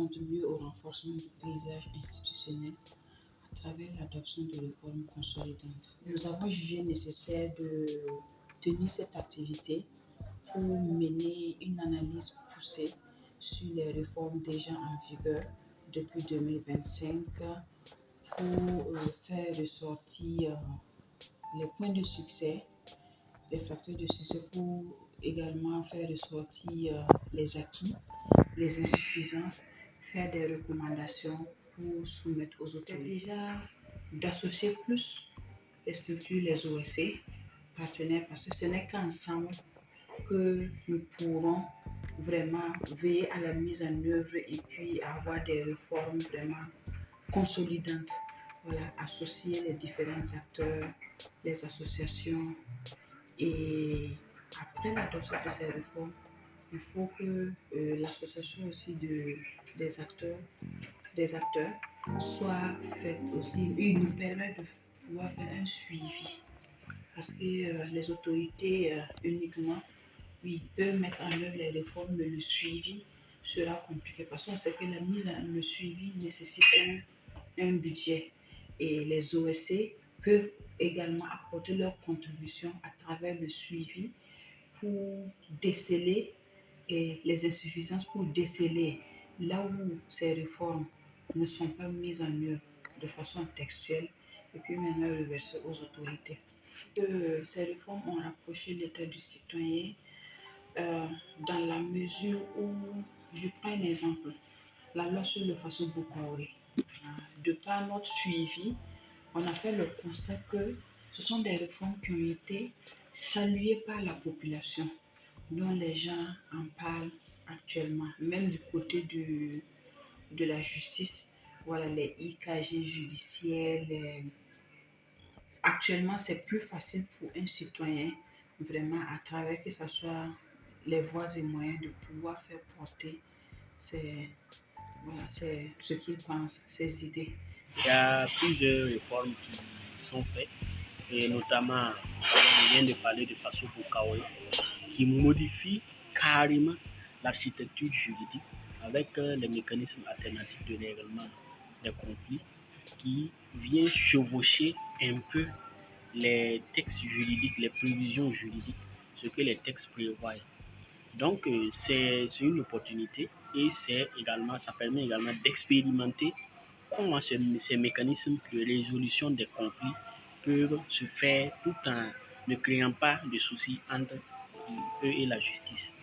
contribuer au renforcement du paysage institutionnel à travers l'adoption de réformes consolidantes. Nous avons jugé nécessaire de tenir cette activité pour mener une analyse poussée sur les réformes déjà en vigueur depuis 2025 pour faire ressortir les points de succès, les facteurs de succès pour également faire ressortir les acquis, les insuffisances, faire des recommandations pour soumettre aux autorités. C'est déjà d'associer plus les structures, les OSC, partenaires, parce que ce n'est qu'ensemble que nous pourrons vraiment veiller à la mise en œuvre et puis avoir des réformes vraiment consolidantes. Voilà, associer les différents acteurs, les associations et après l'adoption de ces réformes, il faut que l'association aussi des acteurs soit faite aussi. Il nous permet de pouvoir faire un suivi parce que les autorités uniquement, oui, peuvent mettre en œuvre les réformes, mais le suivi sera compliqué parce qu'on sait que le suivi nécessite un budget et les OSC peuvent également apporter leur contribution à travers le suivi pour déceler les insuffisances, pour déceler là où ces réformes ne sont pas mises en œuvre de façon textuelle et puis maintenant reversées aux autorités. Ces réformes ont rapproché l'État du citoyen dans la mesure où, je prends un exemple, la loi sur le Faso Bokaoré. De par notre suivi, on a fait le constat que ce sont des réformes qui ont été saluées par la population, dont les gens en parlent actuellement, même du côté de la justice. Voilà, les IKG judiciaires. Actuellement, c'est plus facile pour un citoyen, vraiment, à travers que ce soit les voies et moyens, de pouvoir faire porter c'est ce qu'il pense, ses idées. Il y a plusieurs réformes qui sont faites, et notamment, on vient de parler de Faso Bokaoré, qui modifie carrément l'architecture juridique avec les mécanismes alternatifs de règlement des conflits, qui vient chevaucher un peu les textes juridiques, les prévisions juridiques, ce que les textes prévoient. Donc, c'est une opportunité et ça permet également d'expérimenter comment ces mécanismes de résolution des conflits peuvent se faire tout en ne créant pas de soucis entre eux et la justice.